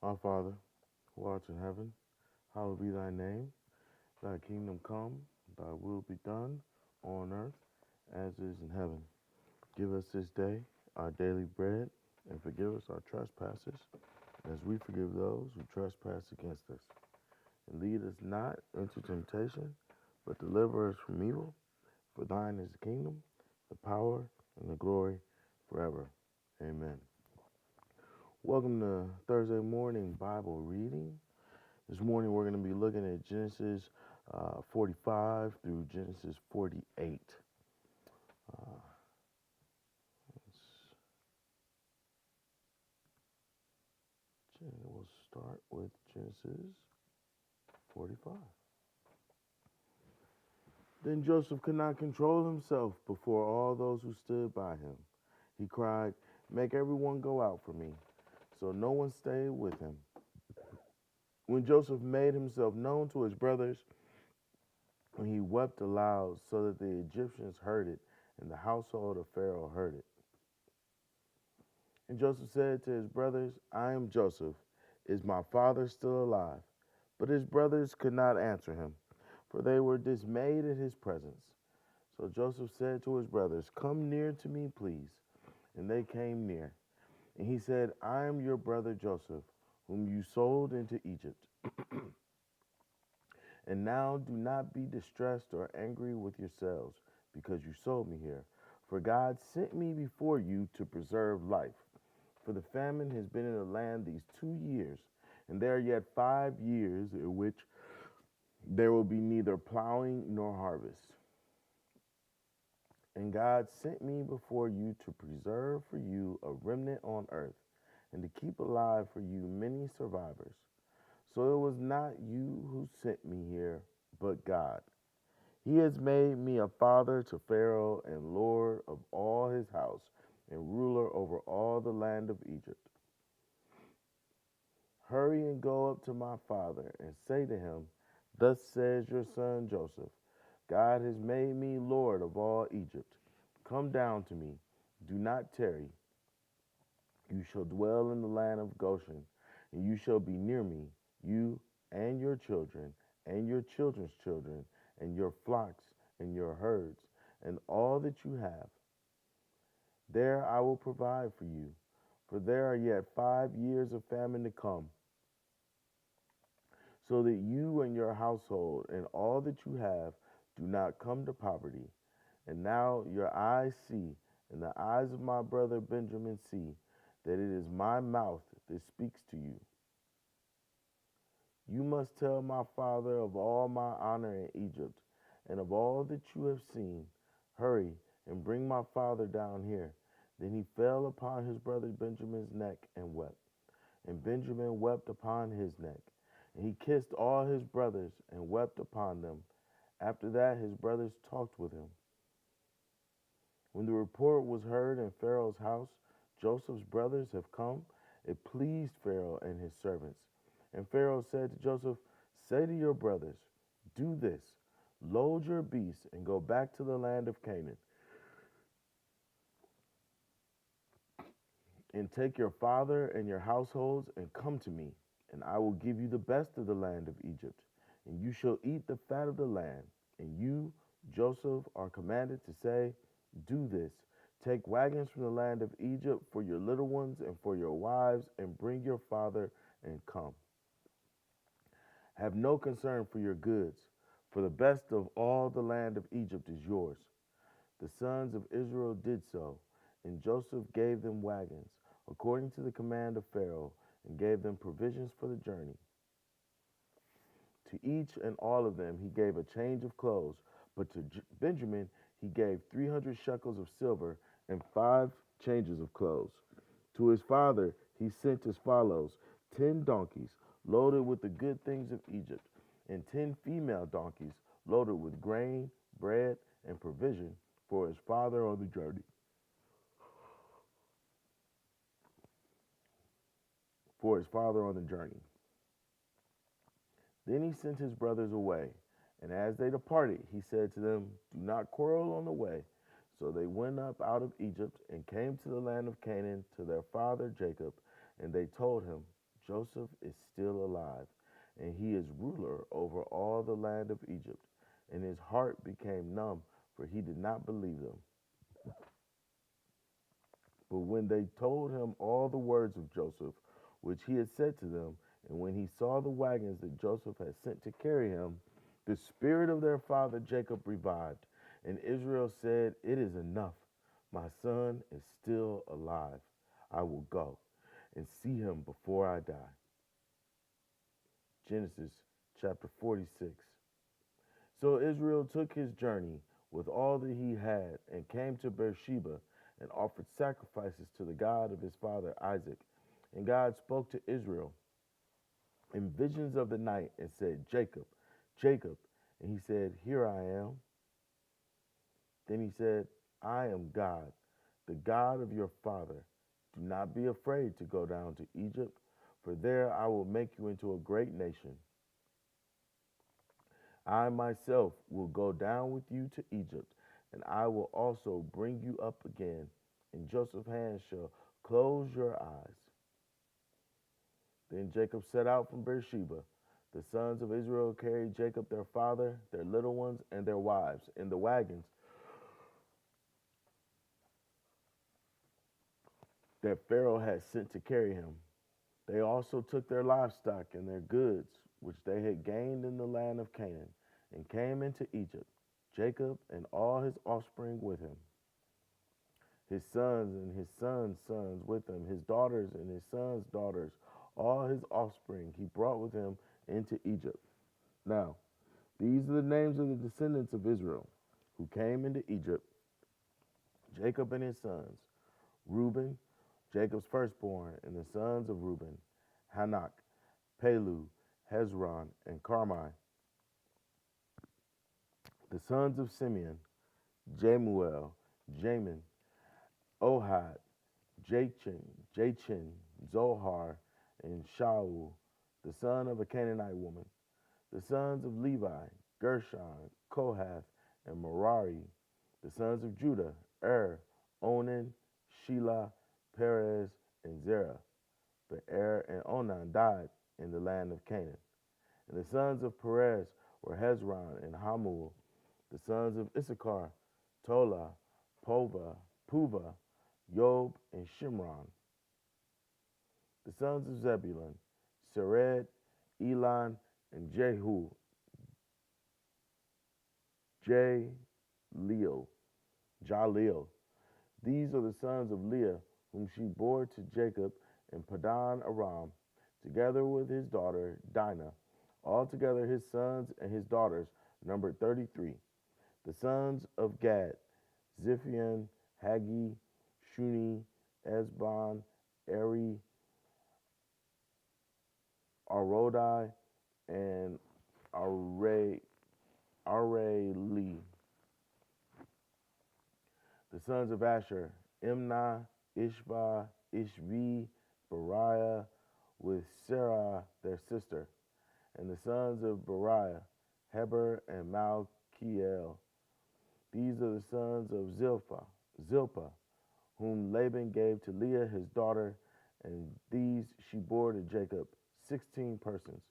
Our Father, who art in heaven, hallowed be thy name. Thy kingdom come, thy will be done, on earth as it is in heaven. Give us this day our daily bread, and forgive us our trespasses, as we forgive those who trespass against us. And lead us not into temptation, but deliver us from evil. For thine is the kingdom, the power, and the glory forever. Amen. Welcome to Thursday morning Bible reading. This morning we're going to be looking at Genesis 45 through Genesis 48. Uh, we'll start with Genesis 45. Then Joseph could not control himself before all those who stood by him. He cried, "Make everyone go out for me." So no one stayed with him. When Joseph made himself known to his brothers, he wept aloud so that the Egyptians heard it, and the household of Pharaoh heard it. And Joseph said to his brothers, "I am Joseph. Is my father still alive?" But his brothers could not answer him, for they were dismayed at his presence. So Joseph said to his brothers, "Come near to me, please." And they came near. And he said, "I am your brother Joseph, whom you sold into Egypt. And now do not be distressed or angry with yourselves, because you sold me here. For God sent me before you to preserve life. For the famine has been in the land these 2 years, and there are yet 5 years in which there will be neither plowing nor harvest. And God sent me before you to preserve for you a remnant on earth, and to keep alive for you many survivors. So it was not you who sent me here, but God. He has made me a father to Pharaoh and lord of all his house and ruler over all the land of Egypt. Hurry and go up to my father and say to him, 'Thus says your son Joseph, God has made me lord of all Egypt. Come down to me. Do not tarry. You shall dwell in the land of Goshen, and you shall be near me, you and your children, and your children's children, and your flocks, and your herds, and all that you have. There I will provide for you, for there are yet 5 years of famine to come, so that you and your household and all that you have do not come to poverty. And now your eyes see, and the eyes of my brother Benjamin see, that it is my mouth that speaks to you. You must tell my father of all my honor in Egypt, and of all that you have seen. Hurry and bring my father down here." Then he fell upon his brother Benjamin's neck and wept. And Benjamin wept upon his neck. And he kissed all his brothers and wept upon them. After that, his brothers talked with him. When the report was heard in Pharaoh's house, "Joseph's brothers have come," it pleased Pharaoh and his servants. And Pharaoh said to Joseph, "Say to your brothers, 'Do this: load your beasts and go back to the land of Canaan, and take your father and your households and come to me, and I will give you the best of the land of Egypt, and you shall eat the fat of the land.' And you, Joseph, are commanded to say, 'Do this: take wagons from the land of Egypt for your little ones and for your wives, and bring your father and come. Have no concern for your goods, for the best of all the land of Egypt is yours.' The sons of Israel did so, and Joseph gave them wagons, according to the command of Pharaoh, and gave them provisions for the journey. To each and all of them he gave a change of clothes, but to Benjamin he gave 300 shekels of silver and 5 changes of clothes. To his father he sent as follows: 10 donkeys loaded with the good things of Egypt, and 10 female donkeys loaded with grain, bread, and provision for his father on the journey. For his father on the journey. Then he sent his brothers away, and as they departed, he said to them, 'Do not quarrel on the way.' So they went up out of Egypt and came to the land of Canaan to their father Jacob, and they told him Joseph is still alive, and he is ruler over all the land of Egypt. And his heart became numb, for he did not believe them. But when they told him all the words of Joseph, which he had said to them, and when he saw the wagons that Joseph had sent to carry him, the spirit of their father Jacob revived. And Israel said, "It is enough. My son is still alive. I will go and see him before I die." Genesis chapter 46. So Israel took his journey with all that he had and came to Beersheba and offered sacrifices to the God of his father Isaac. And God spoke to Israel in visions of the night and said, "Jacob, Jacob." And he said, "Here I am." Then he said, "I am God, the God of your father. Do not be afraid to go down to Egypt, for there I will make you into a great nation. I myself will go down with you to Egypt, and I will also bring you up again, and Joseph's hand shall close your eyes." Then Jacob set out from Beersheba. The sons of Israel carried Jacob their father, their little ones, and their wives in the wagons that Pharaoh had sent to carry him. They also took their livestock and their goods, which they had gained in the land of Canaan, and came into Egypt, Jacob and all his offspring with him, his sons and his sons' sons with him, his daughters and his sons' daughters, all his offspring he brought with him into Egypt. Now, these are the names of the descendants of Israel who came into Egypt: Jacob and his sons, Reuben, Jacob's firstborn, and the sons of Reuben, Hanok, Palu, Hezron, and Carmi. The sons of Simeon, Jemuel, Jamin, Ohad, Jachin, Zohar, and Shaul, the son of a Canaanite woman. The sons of Levi, Gershon, Kohath, and Merari. The sons of Judah, Onan, Shelah, Perez, and Zerah. But and Onan died in the land of Canaan. And the sons of Perez were Hezron and Hamul. The sons of Issachar, Tola, Puva, Yob, and Shimron. The sons of Zebulun, Sered, Elon, and Jaleel. These are the sons of Leah, whom she bore to Jacob in Padan Aram, together with his daughter Dinah. Altogether his sons and his daughters numbered 33. The sons of Gad, Ziphion, Hagi, Shuni, Esbon, Eri, Arodai, and Areli. The sons of Asher, Imnah, Ishva, Ishvi, Beriah, with Sarah their sister. And the sons of Beriah, Heber and Malkiel. These are the sons of Zilpah, whom Laban gave to Leah his daughter, and these she bore to Jacob, 16 persons.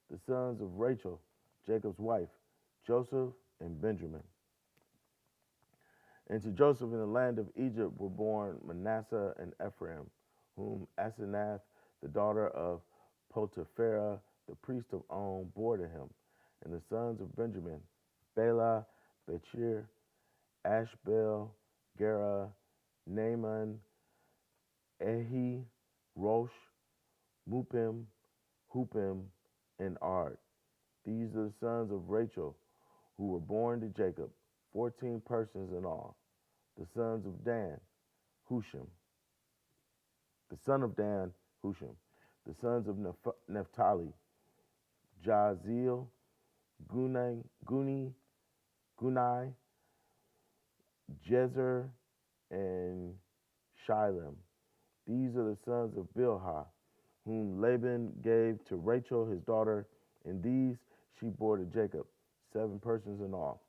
The sons of Rachel, Jacob's wife, Joseph and Benjamin. And to Joseph in the land of Egypt were born Manasseh and Ephraim, whom Asenath, the daughter of Potipharah, the priest of On, bore to him. And the sons of Benjamin, Bela, Bechir, Ashbel, Gera, Naaman, Ehi, Rosh, Mupim, Hupim, and Ard. These are the sons of Rachel, who were born to Jacob, 14 persons in all. The sons of Dan, Hushim. The son of Dan, Hushim. The sons of Naphtali, Jaziel, Gunai, Jezer, and Shilem. These are the sons of Bilhah, whom Laban gave to Rachel his daughter, and these she bore to Jacob, 7 persons in all.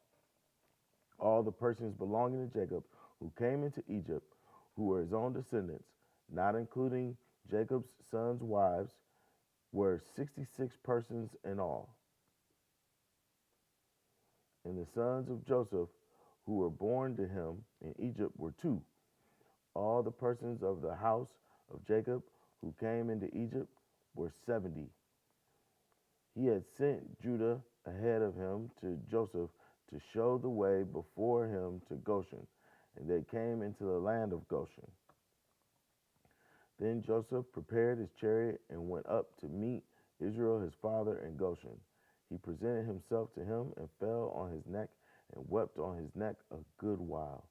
All the persons belonging to Jacob who came into Egypt, who were his own descendants, not including Jacob's sons' wives, were 66 persons in all. And the sons of Joseph who were born to him in Egypt were two. All the persons of the house of Jacob who came into Egypt were 70. He had sent Judah ahead of him to Joseph to show the way before him to Goshen, and they came into the land of Goshen. Then Joseph prepared his chariot and went up to meet Israel his father in Goshen. He presented himself to him and fell on his neck and wept on his neck a good while.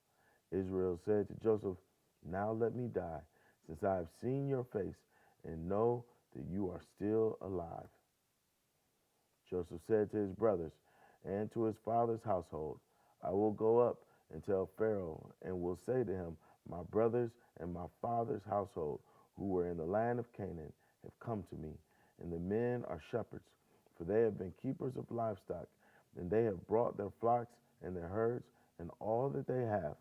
Israel said to Joseph, "Now let me die, since I have seen your face and know that you are still alive." Joseph said to his brothers and to his father's household, "I will go up and tell Pharaoh and will say to him, my brothers and my father's household who were in the land of Canaan have come to me, and the men are shepherds, for they have been keepers of livestock, and they have brought their flocks and their herds and all that they have.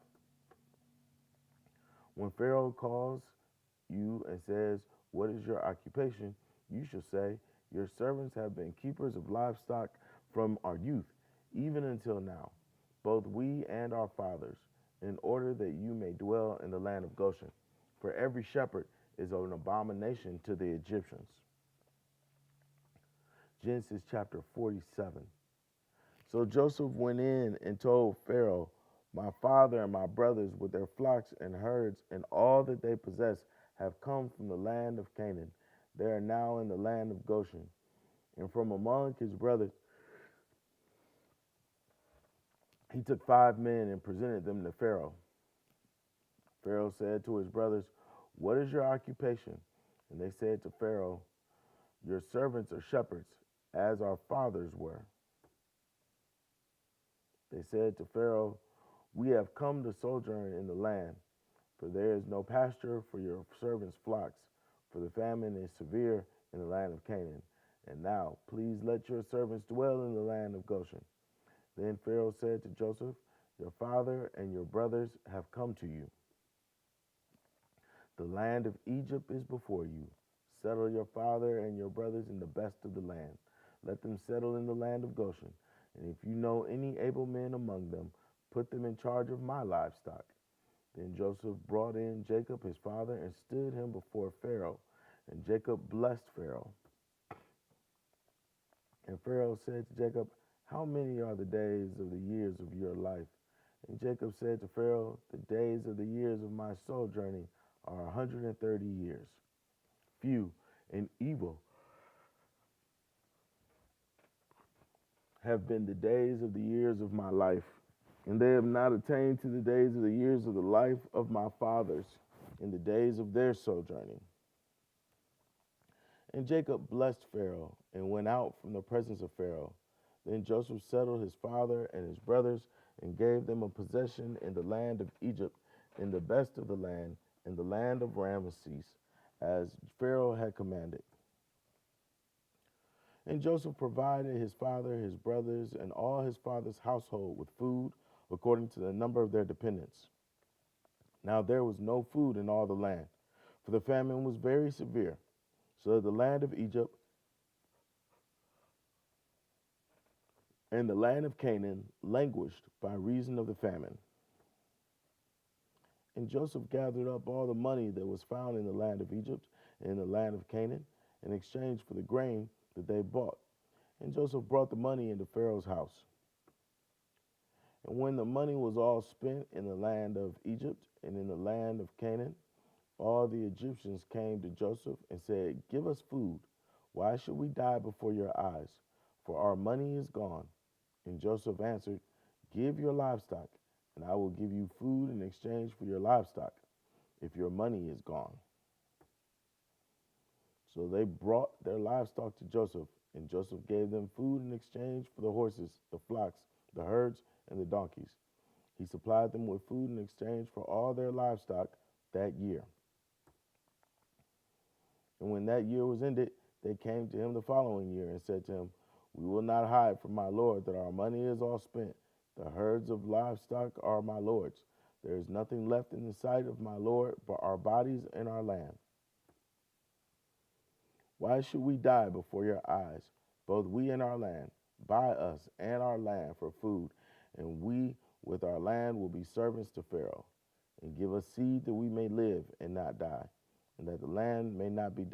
When Pharaoh calls you and says, 'What is your occupation?' you shall say, 'Your servants have been keepers of livestock from our youth, even until now, both we and our fathers, in order that you may dwell in the land of Goshen. For every shepherd is an abomination to the Egyptians." Genesis chapter 47. So Joseph went in and told Pharaoh, "My father and my brothers with their flocks and herds and all that they possess have come from the land of Canaan. They are now in the land of Goshen." And from among his brothers he took 5 men and presented them to Pharaoh. Pharaoh said to his brothers, "What is your occupation?" And they said to Pharaoh, "Your servants are shepherds, as our fathers were." They said to Pharaoh, "We have come to sojourn in the land, for there is no pasture for your servants' flocks, for the famine is severe in the land of Canaan. And now, please let your servants dwell in the land of Goshen." Then Pharaoh said to Joseph, "Your father and your brothers have come to you. The land of Egypt is before you. Settle your father and your brothers in the best of the land. Let them settle in the land of Goshen. And if you know any able men among them, put them in charge of my livestock." Then Joseph brought in Jacob his father and stood him before Pharaoh. And Jacob blessed Pharaoh. And Pharaoh said to Jacob, "How many are the days of the years of your life?" And Jacob said to Pharaoh, "The days of the years of my sojourning are 130 years. Few and evil have been the days of the years of my life, and they have not attained to the days of the years of the life of my fathers in the days of their sojourning." And Jacob blessed Pharaoh and went out from the presence of Pharaoh. Then Joseph settled his father and his brothers and gave them a possession in the land of Egypt, in the best of the land, in the land of Ramesses, as Pharaoh had commanded. And Joseph provided his father, his brothers, and all his father's household with food according to the number of their dependents. Now there was no food in all the land, for the famine was very severe. So the land of Egypt and the land of Canaan languished by reason of the famine. And Joseph gathered up all the money that was found in the land of Egypt and in the land of Canaan in exchange for the grain that they bought. And Joseph brought the money into Pharaoh's house. And when the money was all spent in the land of Egypt and in the land of Canaan, all the Egyptians came to Joseph and said, "Give us food. Why should we die before your eyes? For our money is gone." And Joseph answered, "Give your livestock, and I will give you food in exchange for your livestock, if your money is gone." So they brought their livestock to Joseph, and Joseph gave them food in exchange for the horses, the flocks, the herds, and the donkeys. He supplied them with food in exchange for all their livestock that year. And when that year was ended, they came to him the following year and said to him, "We will not hide from my lord that our money is all spent. The herds of livestock are my lord's. There is nothing left in the sight of my lord but our bodies and our land." Why should we die before your eyes, both we and our land? Buy us and our land for food, and we with our land will be servants to Pharaoh. And give us seed that we may live and not die, and that the land may not be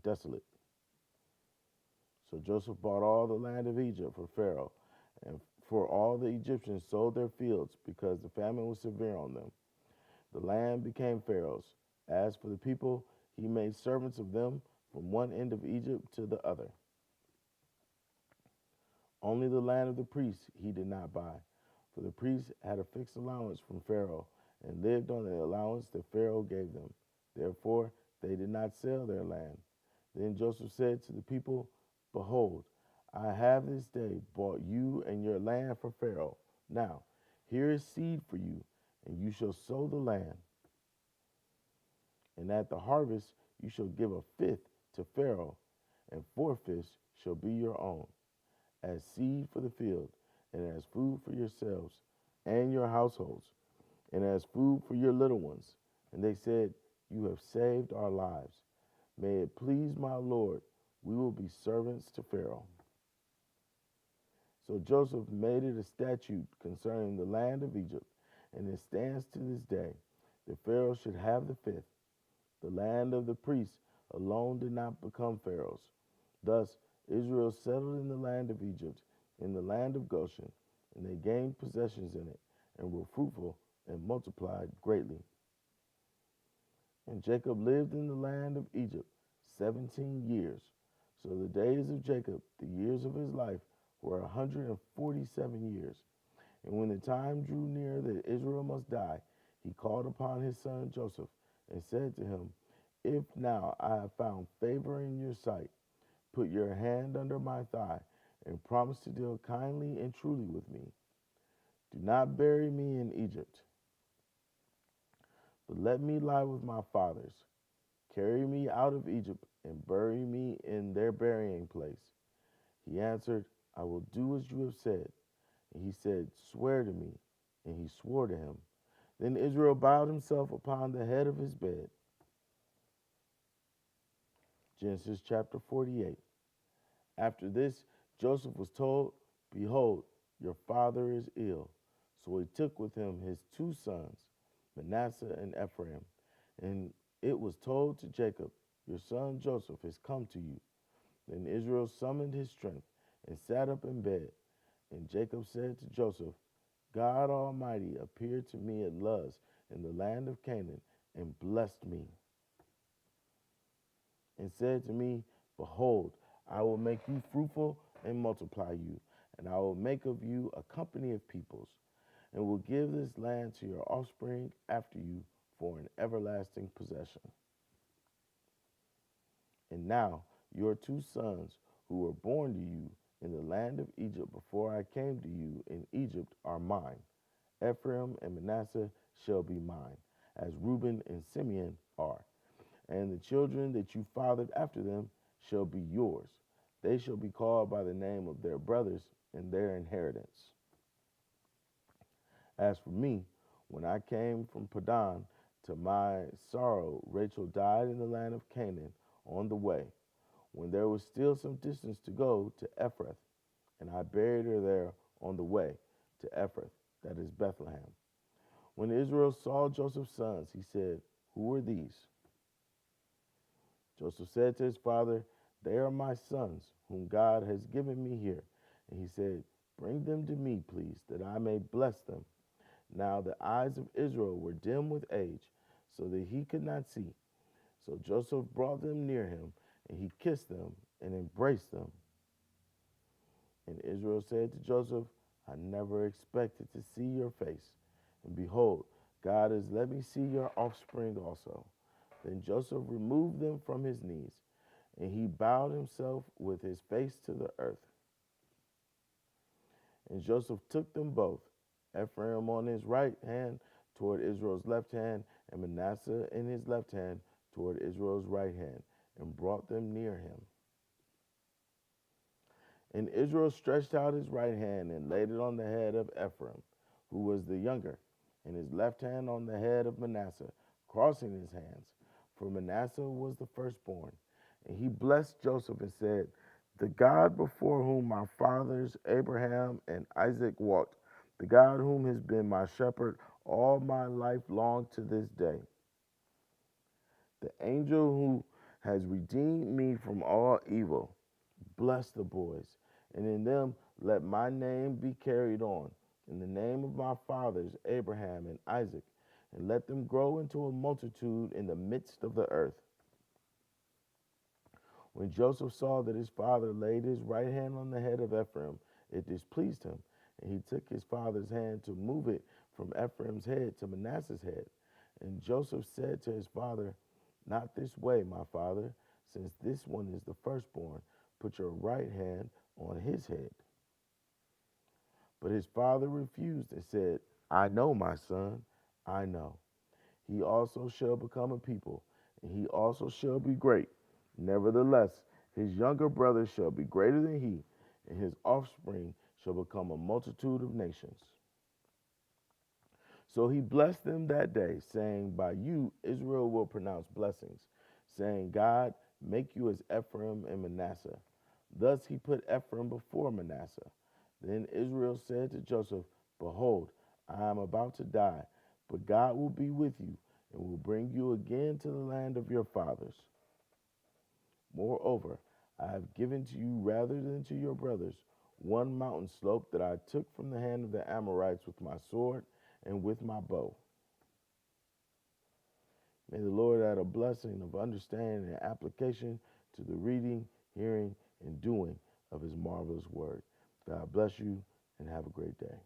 desolate. So Joseph bought all the land of Egypt for Pharaoh, and for all the Egyptians sold their fields because the famine was severe on them. The land became Pharaoh's. As for the people, he made servants of them from one end of Egypt to the other. Only the land of the priests he did not buy, for the priests had a fixed allowance from Pharaoh and lived on the allowance that Pharaoh gave them. Therefore, they did not sell their land. Then Joseph said to the people, Behold, I have this day bought you and your land for Pharaoh. Now, here is seed for you, and you shall sow the land. And at the harvest you shall give a fifth to Pharaoh, and four-fifths shall be your own, as seed for the field, and as food for yourselves and your households, and as food for your little ones. And they said, You have saved our lives. May it please my Lord, we will be servants to Pharaoh. So Joseph made it a statute concerning the land of Egypt, and it stands to this day, that Pharaoh should have the fifth. The land of the priests alone did not become Pharaoh's. Thus Israel settled in the land of Egypt, in the land of Goshen, and they gained possessions in it, and were fruitful and multiplied greatly. And Jacob lived in the land of Egypt 17 years. So the days of Jacob, the years of his life, were 147 years. And when the time drew near that Israel must die, he called upon his son Joseph and said to him, If now I have found favor in your sight, put your hand under my thigh and promise to deal kindly and truly with me. Do not bury me in Egypt, but let me lie with my fathers. Carry me out of Egypt and bury me in their burying place. He answered, I will do as you have said. And he said, Swear to me. And he swore to him. Then Israel bowed himself upon the head of his bed. Genesis chapter 48. After this, Joseph was told, Behold, your father is ill. So he took with him his two sons, Manasseh and Ephraim. And it was told to Jacob, Your son Joseph has come to you. Then Israel summoned his strength and sat up in bed. And Jacob said to Joseph, God Almighty appeared to me at Luz in the land of Canaan and blessed me, and said to me, Behold, I will make you fruitful and multiply you, and I will make of you a company of peoples, and will give this land to your offspring after you for an everlasting possession. And now your two sons, who were born to you in the land of Egypt before I came to you in Egypt, are mine. Ephraim and Manasseh shall be mine, as Reuben and Simeon are. And the children that you fathered after them shall be yours. They shall be called by the name of their brothers and their inheritance. As for me, when I came from Padan, to my sorrow, Rachel died in the land of Canaan on the way, when there was still some distance to go to Ephrath, and I buried her there on the way to Ephrath, that is Bethlehem. When Israel saw Joseph's sons, he said, Who are these? Joseph said to his father, They are my sons, whom God has given me here. And he said, Bring them to me, please, that I may bless them. Now the eyes of Israel were dim with age, so that he could not see. So Joseph brought them near him, and he kissed them and embraced them. And Israel said to Joseph, I never expected to see your face. And behold, God has let me see your offspring also. Then Joseph removed them from his knees, and he bowed himself with his face to the earth. And Joseph took them both, Ephraim on his right hand toward Israel's left hand, and Manasseh in his left hand toward Israel's right hand, and brought them near him. And Israel stretched out his right hand and laid it on the head of Ephraim, who was the younger, and his left hand on the head of Manasseh, crossing his hands. For Manasseh was the firstborn, And he blessed Joseph and said, "The God before whom my fathers Abraham and Isaac walked, the God whom has been my shepherd all my life long to this day, the angel who has redeemed me from all evil, bless the boys, and in them let my name be carried on, in the name of my fathers Abraham and Isaac, and let them grow into a multitude in the midst of the earth." When Joseph saw that his father laid his right hand on the head of Ephraim, it displeased him, and he took his father's hand to move it from Ephraim's head to Manasseh's head. And Joseph said to his father, "Not this way, my father, since this one is the firstborn. Put your right hand on his head." But his father refused and said, "I know, my son, I know. He also shall become a people, and he also shall be great. Nevertheless, his younger brother shall be greater than he, and his offspring shall become a multitude of nations." So he blessed them that day, saying, "By you Israel will pronounce blessings, saying, God, make you as Ephraim and Manasseh." Thus he put Ephraim before Manasseh. Then Israel said to Joseph, "Behold, I am about to die, but God will be with you and will bring you again to the land of your fathers. Moreover, I have given to you rather than to your brothers one mountain slope that I took from the hand of the Amorites with my sword and with my bow." May the Lord add a blessing of understanding and application to the reading, hearing, and doing of his marvelous word. God bless you and have a great day.